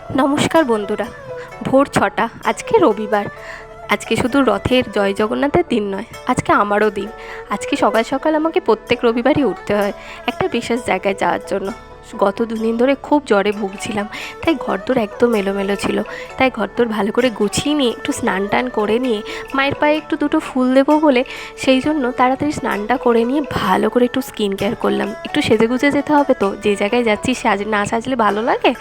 নমস্কার বন্ধুরা, ভোর ৬টা, আজকে রবিবার। আজকে শুধু রথের জয় জগন্নাথের দিন নয়, আজকে আমারও দিন। আজকে সকাল সকাল আমাকে প্রত্যেক রবিবারই উঠতে হয় একটা বিশেষ জায়গায় যাওয়ার জন্য। গত দুদিন ধরে খুব জ্বরে ভুগছিলাম, তাই ঘরদোর একদম এলোমেলো ছিল। তাই ঘরদোর ভালো করে গুছিয়ে নিয়ে একটু স্নান টান করে নিয়ে মায়ের পায়ে একটু দুটো ফুল দেবো বলে সেই জন্য তাড়াতাড়ি স্নানটা করে নিয়ে ভালো করে একটু স্কিন কেয়ার করলাম। একটু সেজে গুজে যেতে হবে তো, যে জায়গায় যাচ্ছি না সাজলে ভালো লাগে।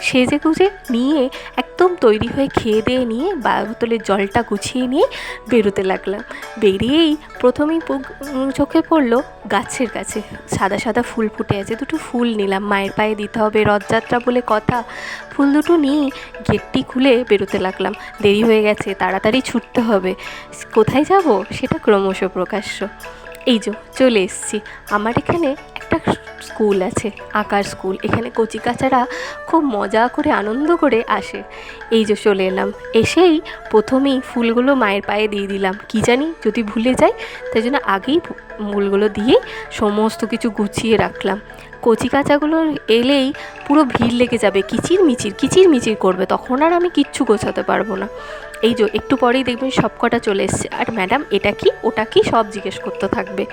সেজে গুজে নিয়ে একদম তৈরি হয়ে খেয়ে দিয়ে নিয়ে বোতলের জলটা গুছিয়ে নিয়ে বেরোতে লাগলাম। বেরিয়েই প্রথমেই চোখে পড়লো গাছের কাছে সাদা সাদা ফুল ফুটে আছে। দুটো ফুল নিলাম, মায়ের পায়ে দিতে হবে, রথযাত্রা বলে কথা। ফুল দুটো নিয়ে গেটটি খুলে বেরোতে লাগলাম। দেরি হয়ে গেছে, তাড়াতাড়ি ছুটতে হবে। কোথায় যাব সেটা ক্রমশ প্রকাশ্য। এই যে চলে এসেছি। আমার এখানে একটা স্কুল আছে, আঁকার স্কুল। এখানে কচিকাচারা খুব মজা করে আনন্দ করে আসে। এই যে চলে এলাম, এসেই প্রথমেই ফুলগুলো মায়ের পায়ে দিয়ে দিলাম। কি জানি যদি ভুলে যাই, তাই জন্য আগেই ফুলগুলো দিয়ে সমস্ত কিছু গুছিয়ে রাখলাম। কচিকাচাগুলো এলেই পুরো ভিড় লেগে যাবে, কিচির মিচির করবে, তখন আর আমি কিচ্ছু গোছাতে পারবো না। এই যে একটু পরেই দেখবেন সব কটা চলে এসছে, আর ম্যাডাম এটা কি ওটা কি সব জিজ্ঞেস করতে থাকবে।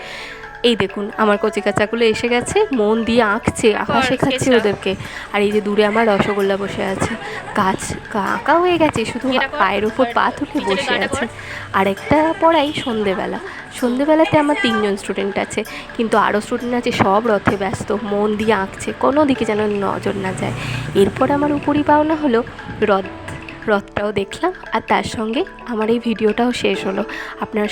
এই দেখুন আমার কচিকাচাগুলো এসে গেছে, মন দিয়ে আঁকা শেখাচ্ছে ওদেরকে। আর এই যে দূরে আমার রসগোল্লা বসে আছে, গাছ আঁকা হয়ে গেছে, শুধু পায়ের ওপর পা তুলে বসে আছে। আর একটা পড়াই সন্ধেবেলাতে আমার 3জন স্টুডেন্ট আছে, কিন্তু আরও স্টুডেন্ট আছে, সব রথে ব্যস্ত, মন দিয়ে আঁকছে, কোনো দিকে যেন নজর না যায়। এরপর আমার উপরই পাওনা হলো রথটাও দেখলাম, আর তার সঙ্গে আমার এই ভিডিওটাও শেষ হলো। আপনারা